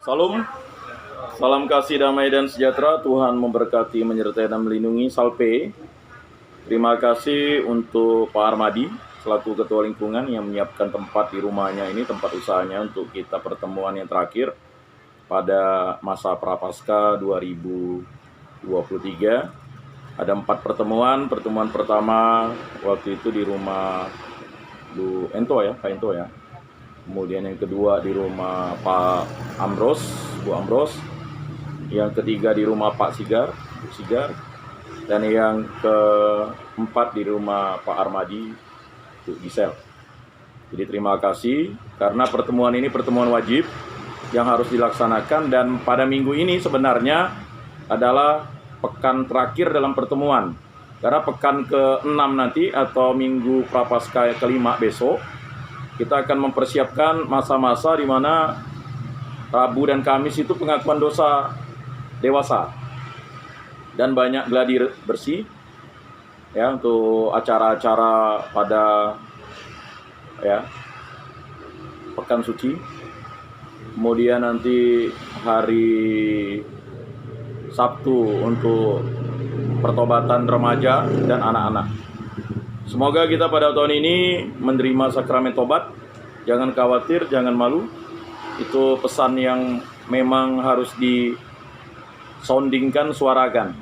Salam, salam kasih damai dan sejahtera. Tuhan memberkati, menyertai dan melindungi. Salpe. Terima kasih untuk Pak Armadi selaku Ketua Lingkungan yang menyiapkan tempat di rumahnya ini, tempat usahanya untuk kita pertemuan yang terakhir pada masa Prapaskah 2023. Ada 4 pertemuan. Pertemuan pertama waktu itu di rumah Bu Ento ya, Pak Ento ya. Kemudian yang kedua di rumah Pak Amros, Bu Amros. Yang ketiga di rumah Pak Sigar, Bu Sigar. Dan yang keempat di rumah Pak Armadi, Bu Gisel. Jadi terima kasih karena pertemuan ini pertemuan wajib yang harus dilaksanakan, dan pada minggu ini sebenarnya adalah pekan terakhir dalam pertemuan. Karena pekan ke-6 nanti atau minggu Prapaskah ke-5 besok, kita akan mempersiapkan masa-masa di mana Rabu dan Kamis itu pengakuan dosa dewasa dan banyak gladi bersih ya untuk acara-acara pada ya pekan suci. Kemudian nanti hari Sabtu untuk pertobatan remaja dan anak-anak. Semoga kita pada tahun ini menerima sakramen tobat. Jangan khawatir, jangan malu. Itu pesan yang memang harus disoundingkan, suarakan.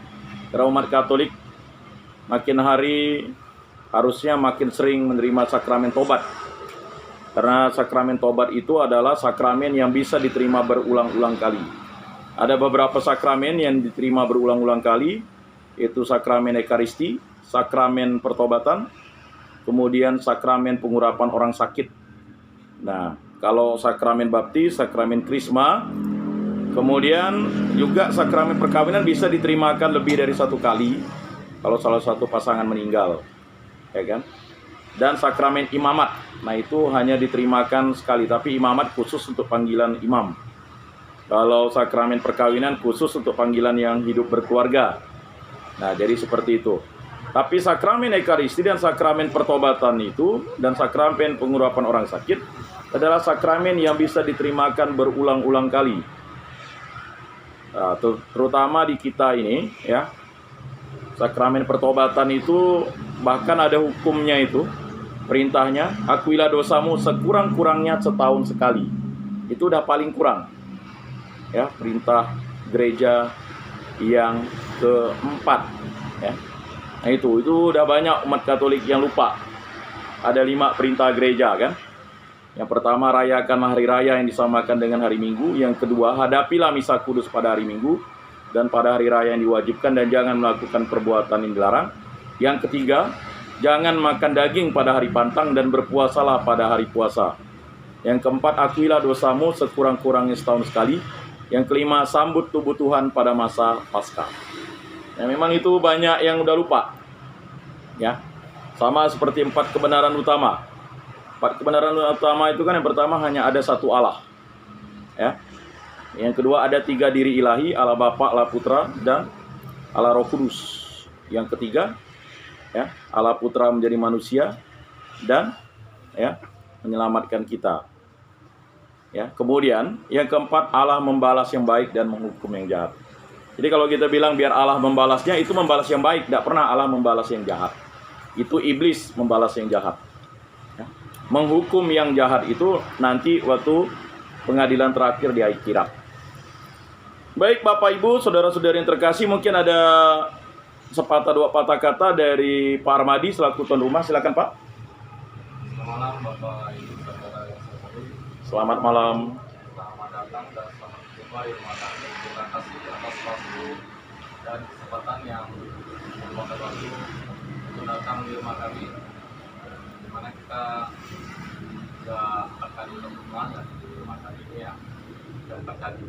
Karena umat Katolik makin hari harusnya makin sering menerima sakramen tobat. Karena sakramen tobat itu adalah sakramen yang bisa diterima berulang-ulang kali. Ada beberapa sakramen yang diterima berulang-ulang kali, yaitu sakramen Ekaristi, sakramen pertobatan, kemudian sakramen pengurapan orang sakit. Nah, kalau sakramen baptis, sakramen krisma, kemudian juga sakramen perkawinan bisa diterimakan lebih dari 1 kali kalau salah satu pasangan meninggal, ya kan? Dan sakramen imamat, nah itu hanya diterimakan sekali, tapi imamat khusus untuk panggilan imam. Kalau sakramen perkawinan khusus untuk panggilan yang hidup berkeluarga. Nah, jadi seperti itu. Tapi sakramen Ekaristi dan sakramen pertobatan itu dan sakramen pengurapan orang sakit adalah sakramen yang bisa diterimakan berulang-ulang kali. Nah, terutama di kita ini ya. Sakramen pertobatan itu bahkan ada hukumnya itu. Perintahnya, akuilah dosamu sekurang-kurangnya setahun sekali. Itu udah paling kurang. Ya, perintah gereja yang keempat ya. Nah itu udah banyak umat Katolik yang lupa. Ada 5 perintah gereja kan. Yang pertama, rayakanlah hari raya yang disamakan dengan hari Minggu. Yang kedua, hadapilah misa kudus pada hari Minggu dan pada hari raya yang diwajibkan, dan jangan melakukan perbuatan yang dilarang. Yang ketiga, jangan makan daging pada hari pantang dan berpuasalah pada hari puasa. Yang keempat, akuilah dosamu sekurang-kurangnya setahun sekali. Yang kelima, sambut tubuh Tuhan pada masa Paskah. Ya, memang itu banyak yang udah lupa. Ya. Sama seperti 4 kebenaran utama. 4 kebenaran utama itu kan yang pertama hanya ada satu Allah. Ya. Yang kedua ada 3 diri ilahi, Allah Bapa, Allah Putra, dan Allah Roh Kudus. Yang ketiga, ya, Allah Putra menjadi manusia dan ya, menyelamatkan kita. Ya, kemudian yang keempat, Allah membalas yang baik dan menghukum yang jahat. Jadi kalau kita bilang biar Allah membalasnya, itu membalas yang baik. Tidak pernah Allah membalas yang jahat. Itu iblis membalas yang jahat. Ya. Menghukum yang jahat itu nanti waktu pengadilan terakhir di akhirat. Baik Bapak Ibu, saudara-saudari yang terkasih, mungkin ada sepatah 2 patah kata dari Pak Armadi selaku tuan rumah. Silakan Pak. Selamat malam Bapak Ibu saudara yang saya hormati. Selamat malam. Selamat datang dan selamat berjumpa di rumah kami. Terima kasih atas waktu dan kesempatan yang meluangkan waktu untuk datang di rumah kami, di mana kita sudah 4 kali pertemuan dan di rumah kami ini ya sudah 4 kali.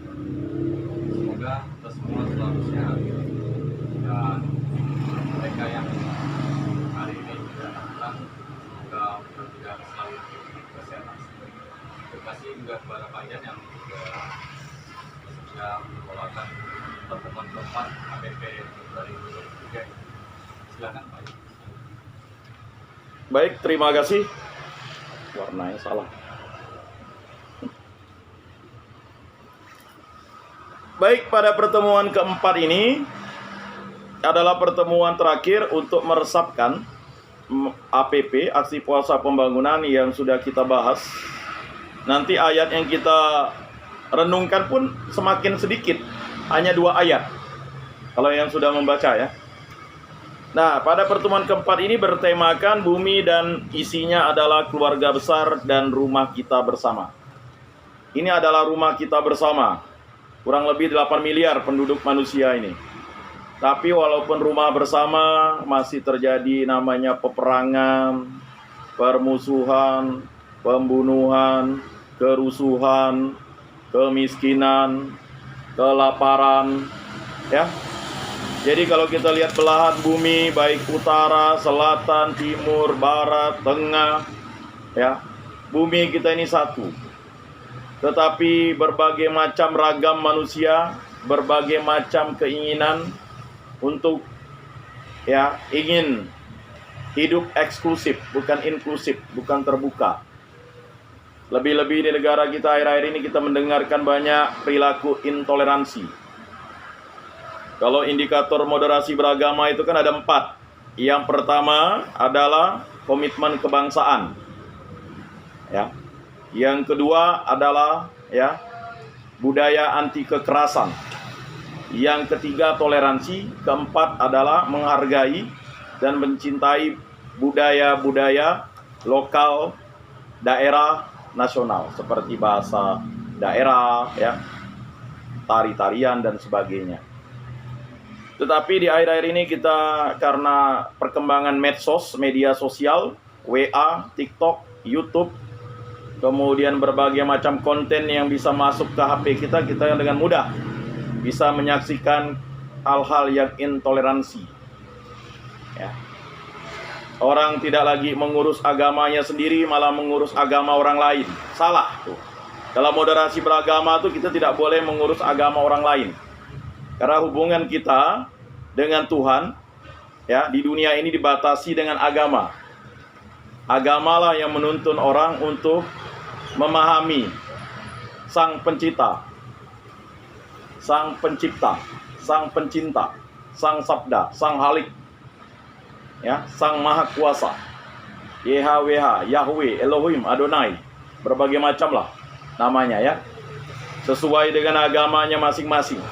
Semoga kita semua selalu sehat dan mereka yang hari ini tidak datang semoga juga selalu kesehatan. Terima kasih juga kepada kalian yang sudah membawakan pertemuan keempat APP 2023. Silakan Pak. Baik, terima kasih. Warnanya salah. Baik, pada pertemuan keempat ini adalah pertemuan terakhir untuk meresapkan APP, Aksi Puasa Pembangunan, yang sudah kita bahas. Nanti ayat yang kita renungkan pun semakin sedikit, hanya 2 ayat kalau yang sudah membaca ya. Nah, pada pertemuan keempat ini bertemakan bumi dan isinya adalah keluarga besar dan rumah kita bersama. Ini adalah rumah kita bersama. Kurang lebih 8 miliar penduduk manusia ini. Tapi walaupun rumah bersama, masih terjadi namanya peperangan, permusuhan, pembunuhan, kerusuhan, kemiskinan, kelaparan, ya. Jadi kalau kita lihat belahan bumi, baik utara, selatan, timur, barat, tengah, ya, bumi kita ini satu. Tetapi berbagai macam ragam manusia, berbagai macam keinginan untuk ingin hidup eksklusif, bukan inklusif, bukan terbuka. Lebih-lebih di negara kita akhir-akhir ini kita mendengarkan banyak perilaku intoleransi. Kalau indikator moderasi beragama itu kan ada 4. Yang pertama adalah komitmen kebangsaan. Ya. Yang kedua adalah budaya anti kekerasan. Yang ketiga toleransi, keempat adalah menghargai dan mencintai budaya-budaya lokal, daerah, nasional seperti bahasa daerah, tari-tarian dan sebagainya. Tetapi di akhir-akhir ini kita karena perkembangan medsos, media sosial, WA, TikTok, YouTube, kemudian berbagai macam konten yang bisa masuk ke HP kita dengan mudah bisa menyaksikan hal-hal yang intoleransi. Ya. Orang tidak lagi mengurus agamanya sendiri, malah mengurus agama orang lain. Salah tuh. Dalam moderasi beragama tuh kita tidak boleh mengurus agama orang lain. Karena hubungan kita dengan Tuhan di dunia ini dibatasi dengan agama. Agamalah yang menuntun orang untuk memahami Sang Pencipta, Sang Pencipta, Sang Pencinta, Sang Sabda, Sang Halik, Sang Maha Kuasa, YHWH, Yahweh, Elohim, Adonai, berbagai macam lah namanya sesuai dengan agamanya masing-masing.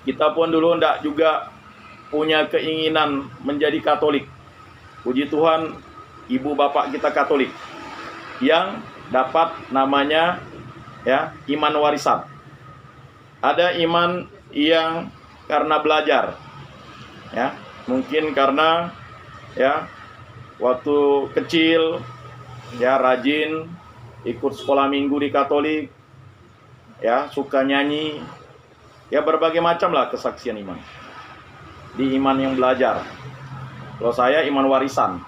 Kita pun dulu hendak juga punya keinginan menjadi Katolik. Puji Tuhan, ibu bapak kita Katolik yang dapat namanya iman warisan. Ada iman yang karena belajar, mungkin karena waktu kecil rajin ikut sekolah minggu di Katolik, suka nyanyi, berbagai macam lah kesaksian iman. Di iman yang belajar. Kalau saya iman warisan,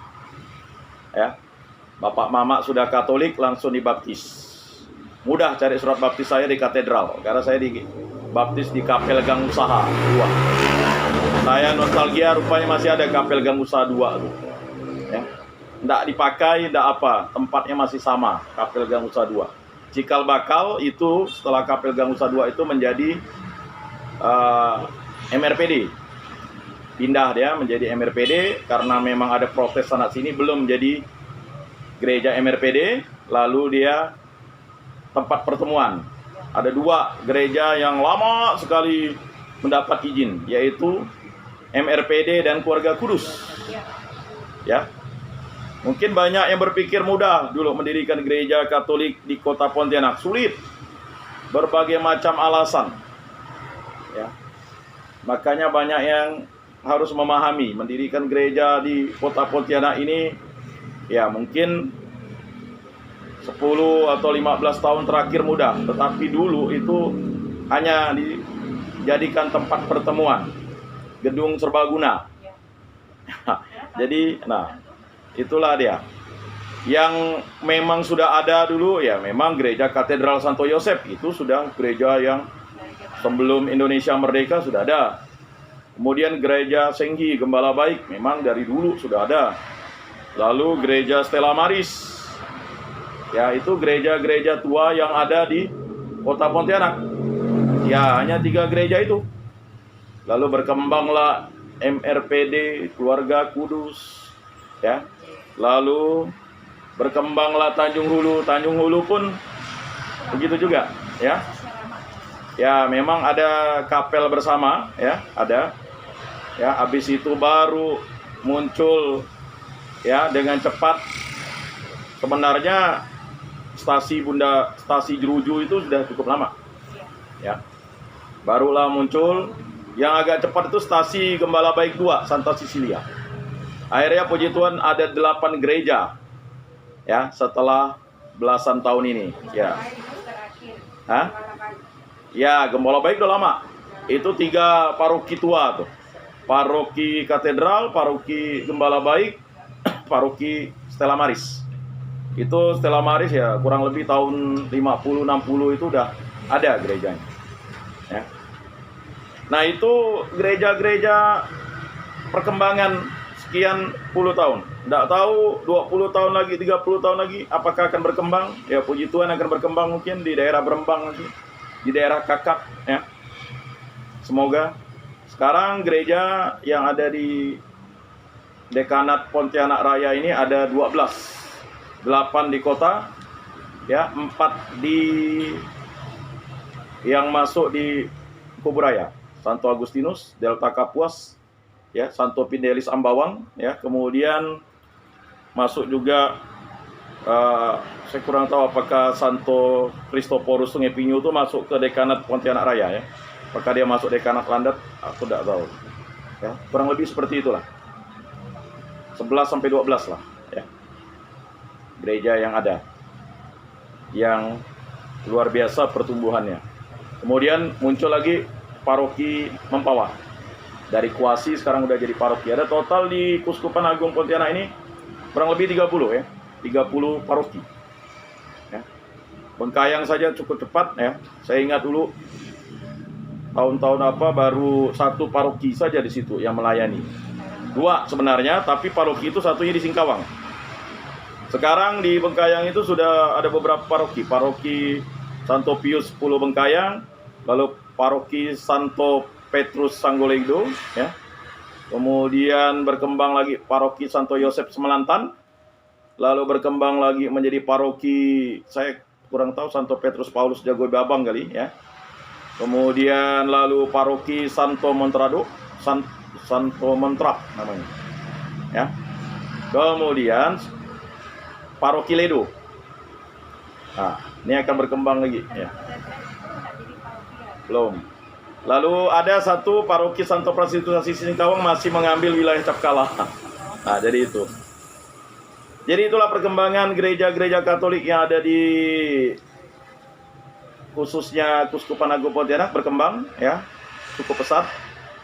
bapak mama sudah Katolik langsung dibaptis. Mudah cari surat baptis saya di katedral, karena saya dibaptis di Kapel Gang Usaha 2. Saya nostalgia, rupanya masih ada Kapel Gang Usaha 2 tuh. Nggak dipakai, nggak apa, tempatnya masih sama, Kapel Gang Usaha 2. Cikal bakal itu setelah Kapel Gang Usaha 2 itu menjadi MRPD. Pindah dia menjadi MRPD karena memang ada protes sana sini, belum jadi gereja MRPD, lalu dia tempat pertemuan. Ada 2 gereja yang lama sekali mendapat izin, yaitu MRPD dan Keluarga Kudus. Mungkin banyak yang berpikir mudah dulu mendirikan gereja Katolik di kota Pontianak. Sulit. Berbagai macam alasan. Makanya banyak yang harus memahami mendirikan gereja di kota Pontianak ini mungkin 10 atau 15 tahun terakhir mudah, tetapi dulu itu hanya dijadikan tempat pertemuan, gedung serbaguna. Jadi, itulah dia. Yang memang sudah ada dulu memang gereja Katedral Santo Yosef, itu sudah gereja yang sebelum Indonesia merdeka sudah ada. Kemudian gereja Senghi Gembala Baik memang dari dulu sudah ada. Lalu gereja Stella Maris, itu gereja-gereja tua yang ada di kota Pontianak. Ya, hanya 3 gereja itu. Lalu berkembanglah MRPD Keluarga Kudus, ya. Lalu berkembanglah Tanjung Hulu. Tanjung Hulu pun begitu juga, ya. Ya, memang ada kapel bersama, ya, ada. Ya, habis itu baru muncul, ya, dengan cepat. Sebenarnya stasi Jeruju itu sudah cukup lama, ya. Barulah muncul yang agak cepat itu stasi Gembala Baik 2 Santa Cecilia. Akhirnya puji Tuhan ada 8 gereja, ya, setelah belasan tahun ini, ya. Hah? Ya, Gembala Baik udah lama. Itu 3 paroki tua tuh. Paroki Katedral, paroki Gembala Baik, paroki Stella Maris. Itu Stella Maris ya kurang lebih tahun 50-60 itu udah ada gerejanya, ya. Nah, itu gereja-gereja perkembangan sekian puluh tahun. Nggak tahu 20 tahun lagi, 30 tahun lagi apakah akan berkembang. Ya, puji Tuhan akan berkembang mungkin di daerah Berembang nanti, di daerah Kakap, ya. Semoga. Sekarang gereja yang ada di Dekanat Pontianak Raya ini ada 12. 8 di kota, ya, 4 di yang masuk di Kuburaya, Santo Agustinus, Delta Kapuas, ya, Santo Pindelis Ambawang, ya, kemudian masuk juga saya kurang tahu apakah Santo Kristoporus Sungai Pinyu itu masuk ke Dekanat Pontianak Raya, ya. Apakah dia masuk Dekanat Landat, aku tidak tahu. Ya, kurang lebih seperti itulah. 11 sampai 12 lah, ya. Gereja yang ada, yang luar biasa pertumbuhannya. Kemudian muncul lagi paroki Mempawah. Dari Kuasi sekarang udah jadi paroki. Ada total di Kuskupan Agung Pontianak ini kurang lebih 30, ya. 30 paroki. Ya. Bengkayang saja cukup cepat, ya. Saya ingat dulu tahun-tahun baru 1 paroki saja di situ yang melayani. 2 sebenarnya, tapi paroki itu satunya di Singkawang. Sekarang di Bengkayang itu sudah ada beberapa paroki. Paroki Santo Pius 10 Bengkayang, lalu paroki Santo Petrus Sanggolegdo, ya. Kemudian berkembang lagi paroki Santo Yosef Semelantan. Lalu berkembang lagi menjadi paroki, saya kurang tahu, Santo Petrus Paulus Jagoy Babang kali, ya. Kemudian lalu paroki Santo Montrado, Santo Montrap namanya, ya. Kemudian paroki Ledo. Nah, ini akan berkembang lagi, ya. Belum. Lalu ada 1 paroki Santo Franciscus Assisi Singkawang masih mengambil wilayah Capkala. Nah, jadi itu. Jadi itulah perkembangan gereja-gereja Katolik yang ada di khususnya Kuskupan Agung Pontianak berkembang, ya, cukup pesat.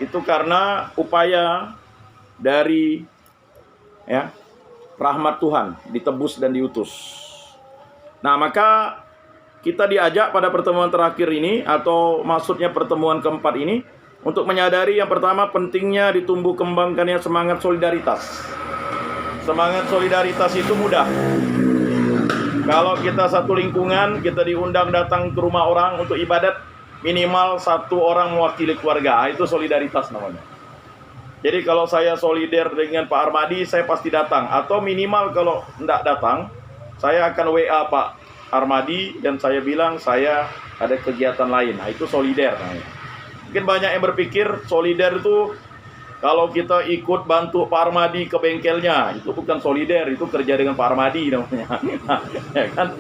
Itu karena upaya dari, ya, rahmat Tuhan, ditebus dan diutus. Nah, maka kita diajak pada pertemuan terakhir ini, atau maksudnya pertemuan keempat ini, untuk menyadari yang pertama pentingnya ditumbuh kembangkannya semangat solidaritas. Semangat solidaritas itu mudah. Kalau kita satu lingkungan, kita diundang datang ke rumah orang untuk ibadat, minimal 1 orang mewakili keluarga, itu solidaritas namanya. Jadi kalau saya solider dengan Pak Armadi, saya pasti datang. Atau minimal kalau tidak datang, saya akan WA Pak Armadi dan saya bilang saya ada kegiatan lain. Nah, itu solider namanya. Mungkin banyak yang berpikir solider itu kalau kita ikut bantu Pak Armadi ke bengkelnya, itu bukan solider, itu kerja dengan Pak Armadi namanya. Ya kan?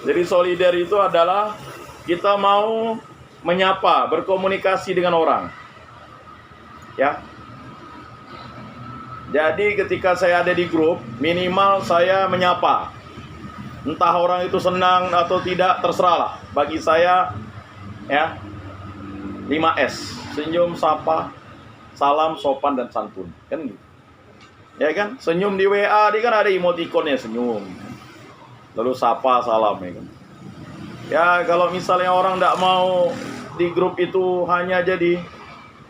Jadi solider itu adalah kita mau menyapa, berkomunikasi dengan orang. Ya. Jadi ketika saya ada di grup, minimal saya menyapa. Entah orang itu senang atau tidak, terserah lah. Bagi saya, ya, 5S. Senyum, sapa, salam, sopan, dan santun. Kan gitu. Ya kan? Senyum di WA, dia kan ada emotikonnya senyum. Lalu sapa, salam, ya kan. Ya, kalau misalnya orang tidak mau di grup itu hanya jadi,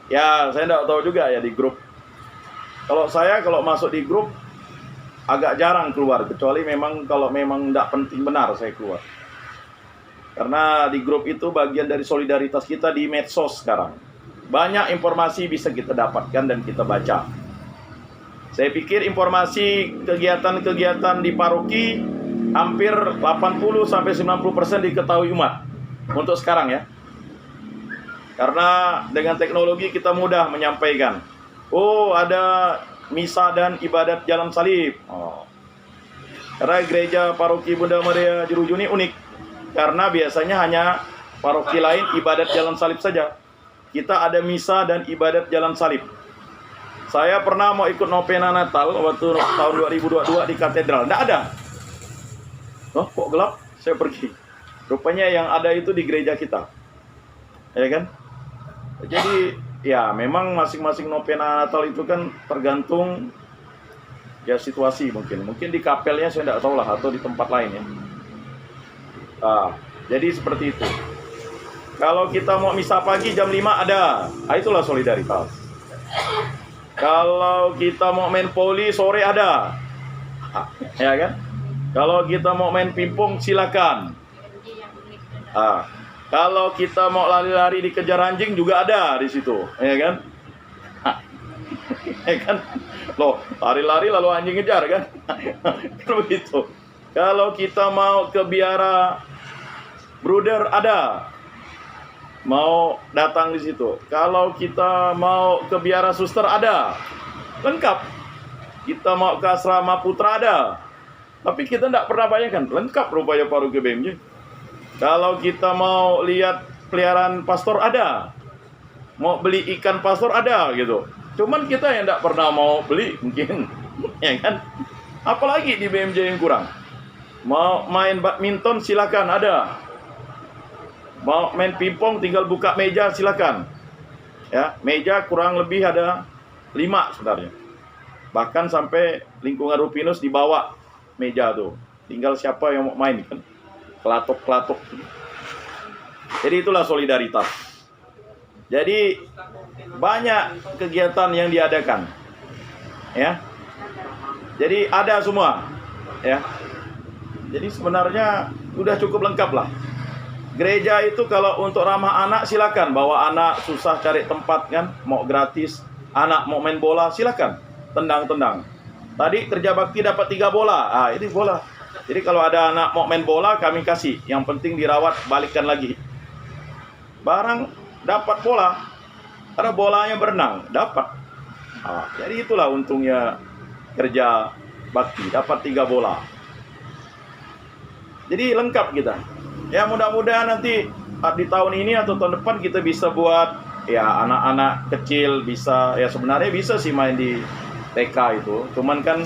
ya saya tidak tahu juga ya di grup. Kalau masuk di grup agak jarang keluar, kecuali memang kalau memang tidak penting benar saya keluar. Karena di grup itu bagian dari solidaritas kita di medsos sekarang. Banyak informasi bisa kita dapatkan dan kita baca. Saya pikir informasi kegiatan-kegiatan di paroki hampir 80-90% diketahui umat untuk sekarang ya. Karena dengan teknologi kita mudah menyampaikan. Oh, ada misa dan ibadat jalan salib. Oh. Karena gereja paroki Bunda Maria Jeruju ini unik. Karena biasanya hanya paroki lain ibadat jalan salib saja. Kita ada misa dan ibadat jalan salib. Saya pernah mau ikut novena Natal waktu tahun 2022 di katedral. Nggak ada. Oh, kok gelap? Saya pergi. Rupanya yang ada itu di gereja kita. Ya kan? Jadi, ya memang masing-masing novena Natal itu kan tergantung ya situasi mungkin. Mungkin di kapelnya saya nggak tahu lah, atau di tempat lain ya. Jadi seperti itu. Kalau kita mau misa pagi jam 5 ada. Itulah solidaritas. Kalau kita mau main poli sore ada. Ya kan? Kalau kita mau main pingpong silakan. Kalau kita mau lari-lari dikejar anjing juga ada di situ, ya kan? Ya kan? Loh, lari-lari lalu anjing ngejar kan? Kan begitu. Kalau kita mau ke biara bruder ada. Mau datang di situ. Kalau kita mau ke biara suster ada. Lengkap. Kita mau ke asrama putra ada. Tapi kita tidak pernah bayangkan, lengkap rupanya paroki BMJ. Kalau kita mau lihat peliharaan pastor ada. Mau beli ikan pastor ada gitu. Cuman kita yang tidak pernah mau beli mungkin. Ya kan? Apalagi di BMJ yang kurang. Mau main badminton silakan ada. Mau main pingpong tinggal buka meja silakan. Ya, meja kurang lebih ada 5 sebenarnya. Bahkan sampai lingkungan Rupinus dibawa meja tuh. Tinggal siapa yang mau main kan. Kelatok-kelatok. Jadi itulah solidaritas. Jadi banyak kegiatan yang diadakan. Ya. Jadi ada semua. Ya. Jadi sebenarnya udah cukup lengkap lah. Gereja itu kalau untuk ramah anak silakan, bawa anak susah cari tempat kan, mau gratis, anak mau main bola silakan, tendang-tendang. Tadi kerja bakti dapat 3 bola, ini bola. Jadi kalau ada anak mau main bola kami kasih, yang penting dirawat, balikkan lagi. Barang dapat bola, karena bolanya berenang, dapat. Jadi itulah untungnya kerja bakti, dapat 3 bola. Jadi lengkap kita. Ya mudah-mudahan nanti di tahun ini atau tahun depan kita bisa buat ya anak-anak kecil bisa, ya sebenarnya bisa sih main di TK itu. Cuman kan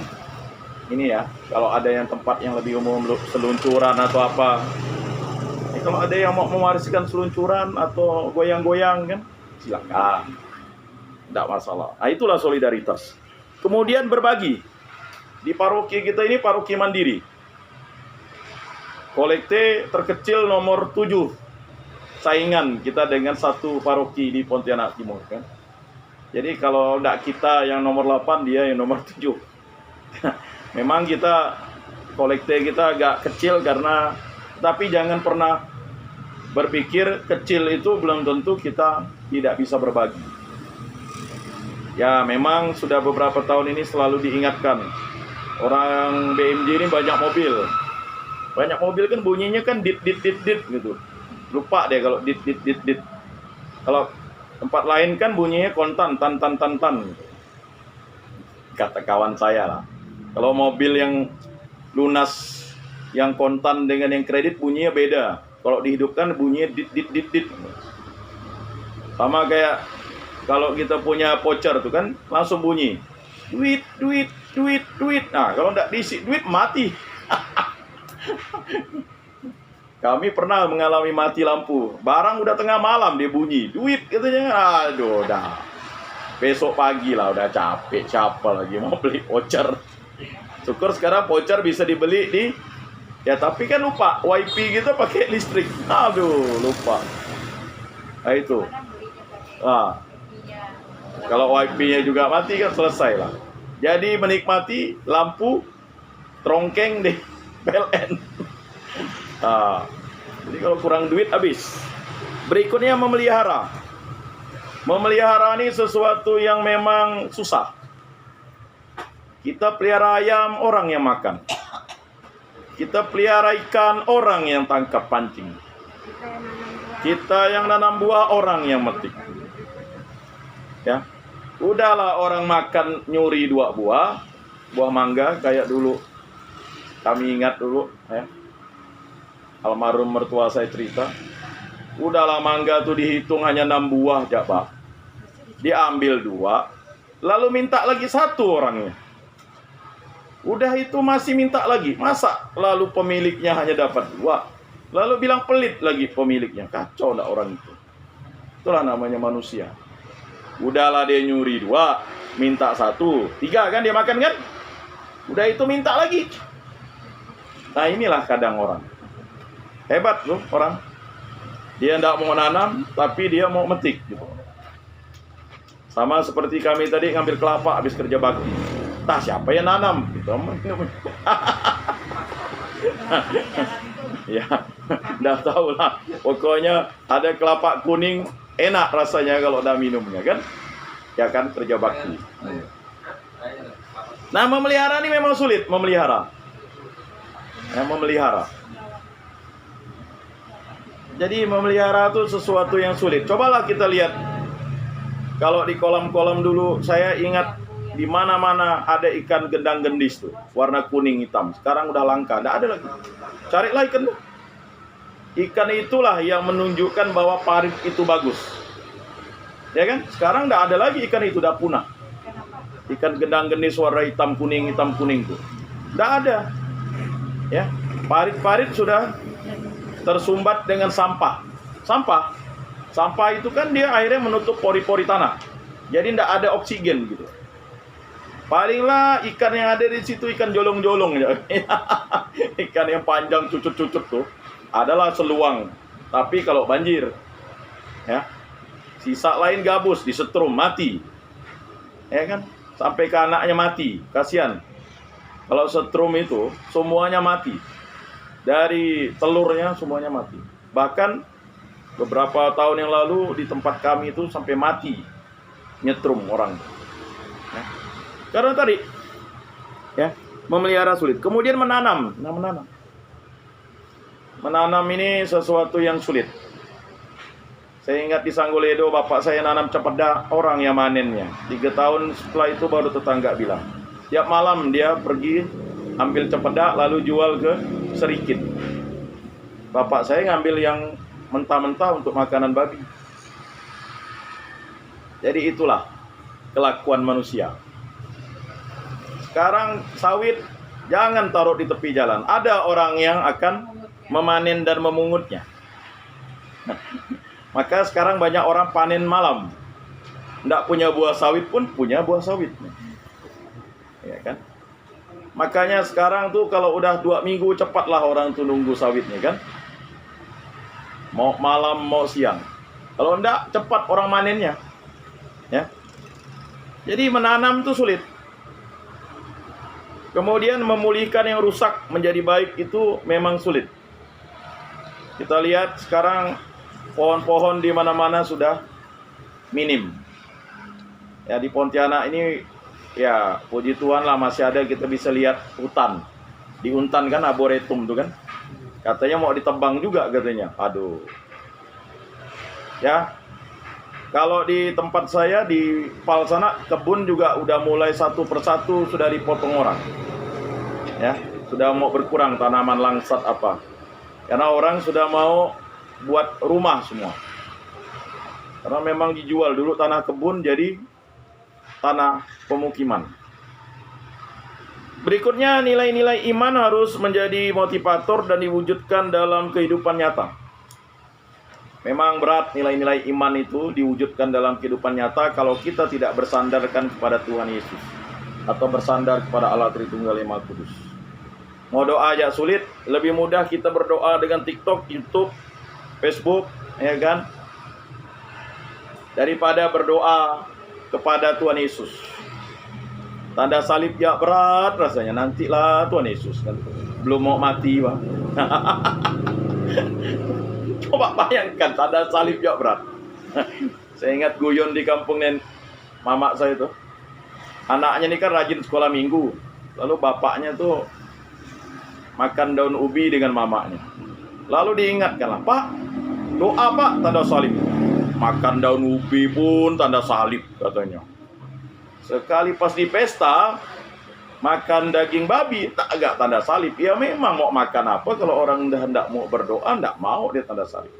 ini ya, kalau ada yang tempat yang lebih umum seluncuran atau apa. Kalau ada yang mau mewariskan seluncuran atau goyang-goyang kan silakan. Tidak masalah. Nah, itulah solidaritas. Kemudian berbagi. Di paroki kita ini paroki mandiri. Kolekte terkecil nomor 7 saingan kita dengan satu paroki di Pontianak Timur kan. Jadi kalau tidak kita yang nomor 8 dia yang nomor 7. Memang kita kolekte kita agak kecil karena, tapi jangan pernah berpikir kecil itu belum tentu kita tidak bisa berbagi. Ya memang sudah beberapa tahun ini selalu diingatkan orang BMJ ini banyak mobil. Banyak mobil kan bunyinya kan dit gitu. Lupa deh kalau dit. Kalau tempat lain kan bunyinya kontan tan. Kata kawan saya lah. Kalau mobil yang lunas yang kontan dengan yang kredit bunyinya beda. Kalau dihidupkan bunyinya dit. Sama kayak kalau kita punya voucher tuh kan langsung bunyi. Duit. Nah, kalau enggak diisi duit mati. Kami pernah mengalami mati lampu. Barang udah tengah malam dia bunyi. Duit katanya. Aduh, dah. Besok pagi lah udah capek. Siapa lagi mau beli voucher? Syukur sekarang voucher bisa dibeli di ya, tapi kan lupa WiFi kita pakai listrik. Aduh, lupa. Nah itu. Kalau WiFi-nya juga mati kan selesai lah. Jadi menikmati lampu trongkeng deh. PLN. Jadi kalau kurang duit habis. Berikutnya memelihara. Memelihara ini sesuatu yang memang susah. Kita pelihara ayam, orang yang makan. Kita pelihara ikan, orang yang tangkap pancing. Kita yang nanam buah, orang yang metik. Ya. Udahlah orang makan nyuri 2 buah mangga kayak dulu. Kami ingat dulu, ya. Almarhum mertua saya cerita. Udahlah mangga tuh dihitung hanya 6 buah, Pak. Diambil 2, lalu minta lagi 1 orangnya. Udah itu masih minta lagi. Masa lalu pemiliknya hanya dapat 2, lalu bilang pelit lagi pemiliknya. Kacau enggak orang itu. Itulah namanya manusia. Udahlah dia nyuri 2, minta 1, 3 kan dia makan kan? Udah itu minta lagi. Nah inilah kadang orang. Hebat loh orang. Dia tidak mau nanam, tapi dia mau metik gitu. Sama seperti kami tadi ngambil kelapa habis kerja bakti. Tah siapa yang nanam? Gitu. Ya, tidak tahu lah. Pokoknya ada kelapa kuning, enak rasanya kalau udah minumnya kan? Ya kan kerja bakti. Nah memelihara ini memang sulit memelihara. Memelihara. Jadi memelihara itu sesuatu yang sulit. Cobalah kita lihat. Kalau di kolam-kolam dulu, saya ingat di mana-mana ada ikan gendang-gendis tuh, warna kuning hitam. Sekarang udah langka, tidak ada lagi. Carilah ikan tuh. Ikan itulah yang menunjukkan bahwa parit itu bagus. Ya kan? Sekarang tidak ada lagi ikan itu, udah punah. Ikan gendang-gendis warna hitam kuning tuh. Tidak ada. Ya, parit-parit sudah tersumbat dengan sampah. Sampah itu kan dia akhirnya menutup pori-pori tanah. Jadi tidak ada oksigen gitu. Palinglah ikan yang ada di situ ikan jolong-jolong ya. Ikan yang panjang cucut-cucut tuh adalah seluang. Tapi kalau banjir ya, sisa lain gabus, disetrum mati. Ya kan? Sampai ke anaknya mati. Kasihan. Kalau setrum itu semuanya mati. Dari telurnya semuanya mati. Bahkan beberapa tahun yang lalu di tempat kami itu sampai mati nyetrum orang. Ya. Karena tadi ya, memelihara sulit. Kemudian menanam. Menanam ini sesuatu yang sulit. Saya ingat di Sanggoledo bapak saya nanam cempeda, orang yang manennya. 3 tahun setelah itu baru tetangga bilang. Tiap malam dia pergi ambil cempeda lalu jual ke Serikit. Bapak saya ngambil yang mentah-mentah untuk makanan babi. Jadi itulah kelakuan manusia. Sekarang sawit jangan taruh di tepi jalan. Ada orang yang akan memanen dan memungutnya. Maka sekarang banyak orang panen malam. Tidak punya buah sawit pun punya buah sawit. Ya kan? Makanya sekarang tuh kalau udah 2 minggu cepatlah orang tuh nunggu sawitnya kan. Mau malam mau siang. Kalau enggak cepat orang manennya. Ya. Jadi menanam tuh sulit. Kemudian memulihkan yang rusak menjadi baik itu memang sulit. Kita lihat sekarang pohon-pohon di mana-mana sudah minim. Ya di Pontianak ini ya puji Tuhan lah masih ada kita bisa lihat hutan. Di Untan kan arboretum tuh kan. Katanya mau ditebang juga katanya. Aduh. Ya. Kalau di tempat saya di Pal sana kebun juga udah mulai satu persatu sudah dipotong orang. Ya, sudah mau berkurang tanaman langsat apa. Karena orang sudah mau buat rumah semua. Karena memang dijual dulu tanah kebun jadi tanah pemukiman. Berikutnya nilai-nilai iman harus menjadi motivator dan diwujudkan dalam kehidupan nyata. Memang berat nilai-nilai iman itu diwujudkan dalam kehidupan nyata kalau kita tidak bersandarkan kepada Tuhan Yesus atau bersandar kepada Allah Tritunggal Yang Maha Kudus. Mau doa aja sulit, lebih mudah kita berdoa dengan TikTok, YouTube, Facebook, ya kan? Daripada berdoa kepada Tuhan Yesus. Tanda salib ya berat rasanya, nantilah Tuhan Yesus kan belum mau mati, Pak. Coba bayangkan, tanda salib juga berat. Saya ingat guyon di kampung mama saya itu. Anaknya ini kan rajin sekolah minggu. Lalu bapaknya tuh makan daun ubi dengan mamanya. Lalu diingatkan, Pak, doa Pak, tanda salib. Makan daun ubi pun tanda salib katanya. Sekali pas di pesta, makan daging babi, agak tanda salib. Ya memang mau makan apa, kalau orang hendak mau berdoa, hendak mau dia tanda salib.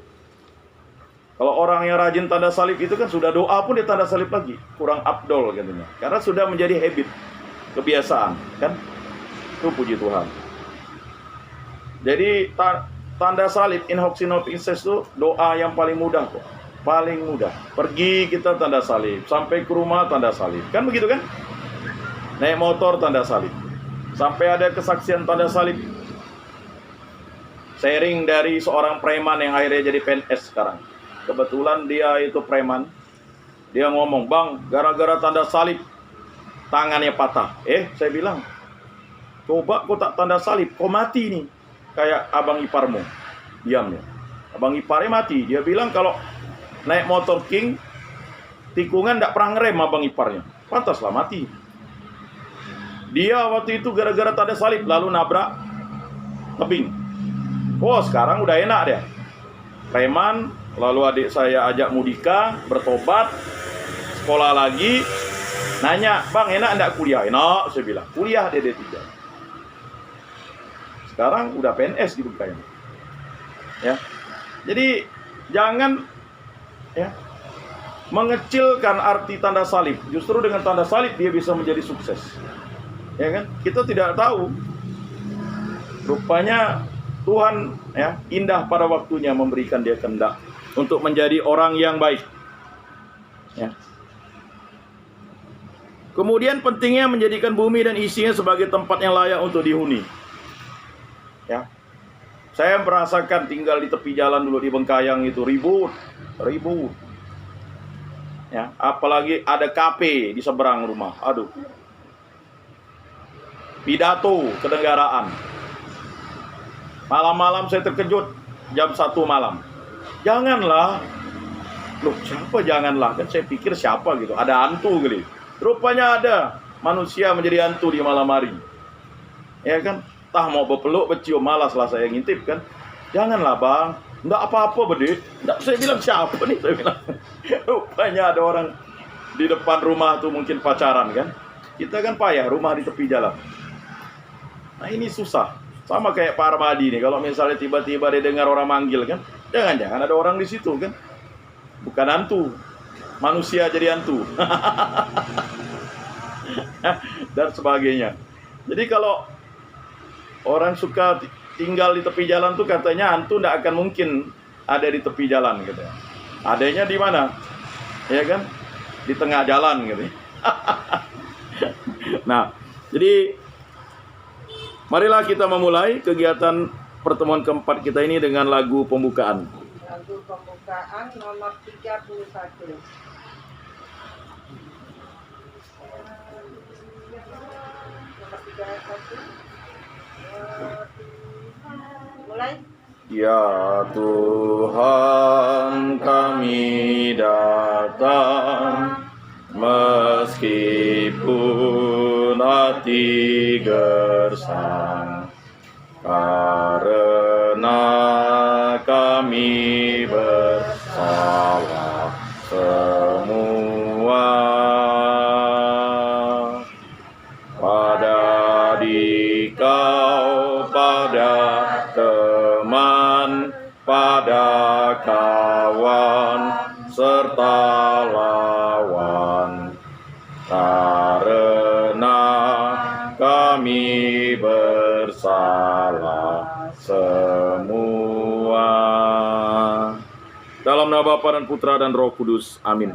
Kalau orang yang rajin tanda salib itu kan sudah doa pun dia tanda salib lagi. Kurang afdol katanya. Karena sudah menjadi habit, kebiasaan. Kan? Itu puji Tuhan. Jadi tanda salib, in hoc signo vinces itu doa yang paling mudah kok. Paling mudah. Pergi kita tanda salib. Sampai ke rumah tanda salib. Kan begitu kan? Naik motor tanda salib. Sampai ada kesaksian tanda salib. Sharing dari seorang preman yang akhirnya jadi PNS sekarang. Kebetulan dia itu preman. Dia ngomong, Bang, gara-gara tanda salib tangannya patah. Saya bilang, coba kau tak tanda salib, kau mati nih. Kayak abang iparmu. Diam ya. Abang iparnya mati. Dia bilang kalau naik motor King, tikungan tidak pernah ngerem abang iparnya. Pantaslah mati. Dia waktu itu gara-gara tanda salib lalu nabrak tebing. Sekarang udah enak dia. Preman, lalu adik saya ajak mudika, bertobat, sekolah lagi, nanya, Bang enak enggak kuliah? Enak, saya bilang. Kuliah dia D3. Sekarang udah PNS gitu kayaknya. Ya. Jadi jangan ya mengecilkan arti tanda salib. Justru dengan tanda salib dia bisa menjadi sukses. Ya kan? Kita tidak tahu. Rupanya Tuhan ya indah pada waktunya memberikan dia kehendak untuk menjadi orang yang baik. Ya. Kemudian pentingnya menjadikan bumi dan isinya sebagai tempat yang layak untuk dihuni. Ya. Saya merasakan tinggal di tepi jalan dulu di Bengkayang itu ribut. Ya, apalagi ada kafe di seberang rumah. Aduh. Pidato kenegaraan. Malam-malam saya terkejut jam 1 malam. Janganlah. Loh, siapa janganlah? Kan saya pikir siapa gitu. Ada hantu gitu. Rupanya ada manusia menjadi hantu di malam hari. Ya kan? Tah mau berpeluk, bercium, malaslah saya ngintip kan. Janganlah Bang. Enggak apa-apa bedit. Enggak, saya bilang siapa nih? Saya bilang. Rupanya ada orang di depan rumah tuh mungkin pacaran kan. Kita kan payah rumah di tepi jalan. Nah ini susah. Sama kayak Pak Armadi nih, kalau misalnya tiba-tiba dia dengar orang manggil kan, jangan-jangan ada orang di situ kan, bukan hantu, manusia jadi hantu, dan sebagainya. Jadi kalau orang suka tinggal di tepi jalan tuh katanya hantu tidak akan mungkin ada di tepi jalan gitu. Adanya di mana? Ya kan? Di tengah jalan gitu. Nah, jadi marilah kita memulai kegiatan pertemuan keempat kita ini dengan lagu pembukaan. Lagu pembukaan nomor 31. Nomor 31. Mulai. Ya Tuhan, kami datang meskipun hati gersang, karena kami bersalah semua. Pada dikau, pada teman, pada kawan, serta lawan, karena kami bersalah semua. Dalam nama Bapa dan Putra dan Roh Kudus. Amin.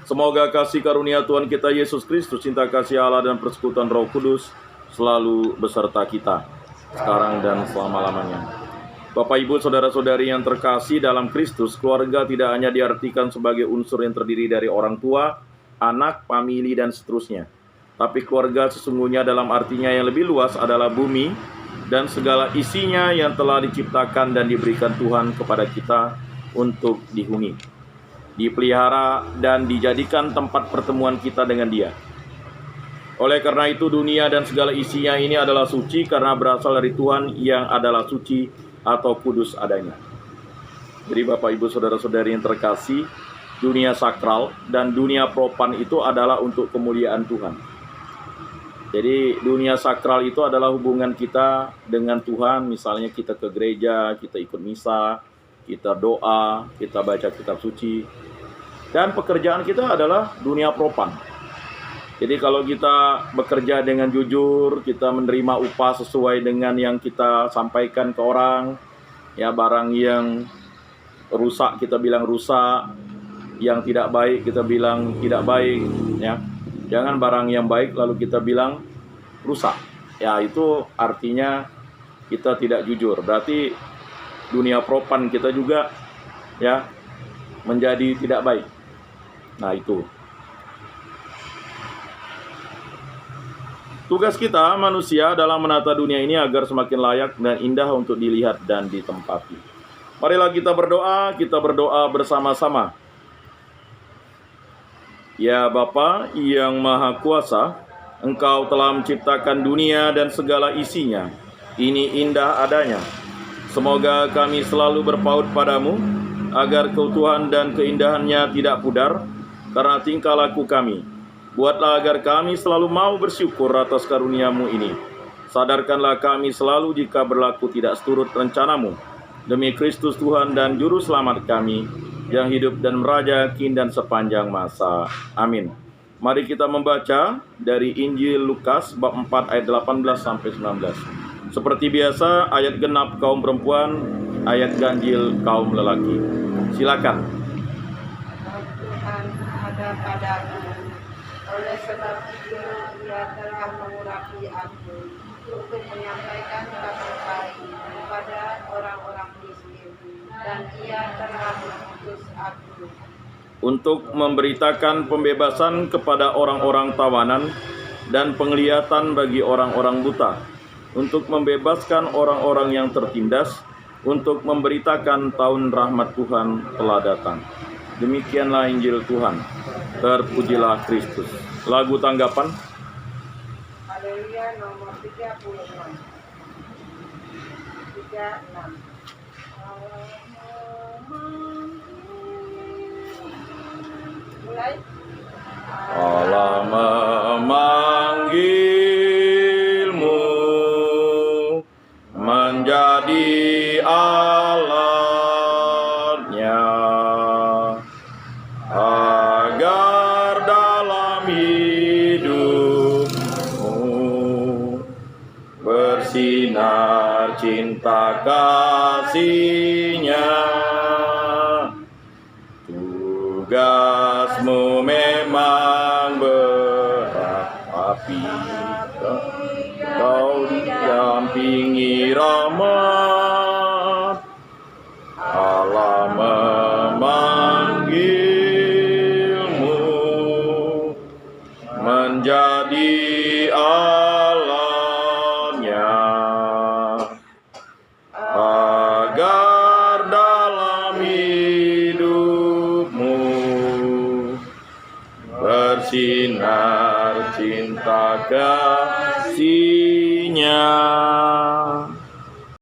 Semoga kasih karunia Tuhan kita Yesus Kristus, cinta kasih Allah dan persekutuan Roh Kudus selalu beserta kita, sekarang dan selama-lamanya. Bapak, Ibu, Saudara-saudari yang terkasih dalam Kristus, keluarga tidak hanya diartikan sebagai unsur yang terdiri dari orang tua, anak, famili, dan seterusnya. Tapi keluarga sesungguhnya dalam artinya yang lebih luas adalah bumi, dan segala isinya yang telah diciptakan dan diberikan Tuhan kepada kita untuk dihuni, dipelihara, dan dijadikan tempat pertemuan kita dengan Dia. Oleh karena itu dunia dan segala isinya ini adalah suci karena berasal dari Tuhan yang adalah suci atau kudus adanya. Jadi Bapak Ibu Saudara-saudari yang terkasih, dunia sakral dan dunia profan itu adalah untuk kemuliaan Tuhan. Jadi dunia sakral itu adalah hubungan kita dengan Tuhan. Misalnya kita ke gereja, kita ikut misa, kita doa, kita baca kitab suci. Dan pekerjaan kita adalah dunia profan. Jadi kalau kita bekerja dengan jujur, kita menerima upah sesuai dengan yang kita sampaikan ke orang. Ya, barang yang rusak kita bilang rusak, yang tidak baik kita bilang tidak baik, ya. Jangan barang yang baik lalu kita bilang rusak. Ya, itu artinya kita tidak jujur. Berarti dunia profan kita juga ya menjadi tidak baik. Nah, itu. Tugas kita manusia dalam menata dunia ini agar semakin layak dan indah untuk dilihat dan ditempati. Marilah kita berdoa bersama-sama. Ya Bapa yang Maha Kuasa, Engkau telah menciptakan dunia dan segala isinya. Ini indah adanya. Semoga kami selalu berpaut padamu, agar keutuhan dan keindahannya tidak pudar, karena tingkah laku kami. Buatlah agar kami selalu mau bersyukur atas karunia-Mu ini. Sadarkanlah kami selalu jika berlaku tidak seturut rencana-Mu. Demi Kristus Tuhan dan Juru Selamat kami, yang hidup dan meraja kini dan sepanjang masa. Amin. Mari kita membaca dari Injil Lukas bab 4 ayat 18 sampai 19. Seperti biasa, ayat genap kaum perempuan, ayat ganjil kaum lelaki. Silakan. Tuhan ada padaku, oleh sebab itu Ia telah mengurapi aku untuk menyampaikan kabar baik kepada orang-orang miskin, dan Ia telah mengutus aku untuk memberitakan pembebasan kepada orang-orang tawanan dan penglihatan bagi orang-orang buta, untuk membebaskan orang-orang yang tertindas, untuk memberitakan tahun rahmat Tuhan telah datang. Demikianlah Injil Tuhan. Terpujilah Kristus. Lagu tanggapan. Haleluya nomor 36. Mulai. Allah memanggilmu menjadi alatnya, agar dalam hidupmu bersinar cinta kasih-Nya. Tugasmu memang berat, tapi Kau didampingi rahmat. Allah memanggilmu menjadi alatnya, agar dalam hidupmu bersinar cinta kasih-Nya.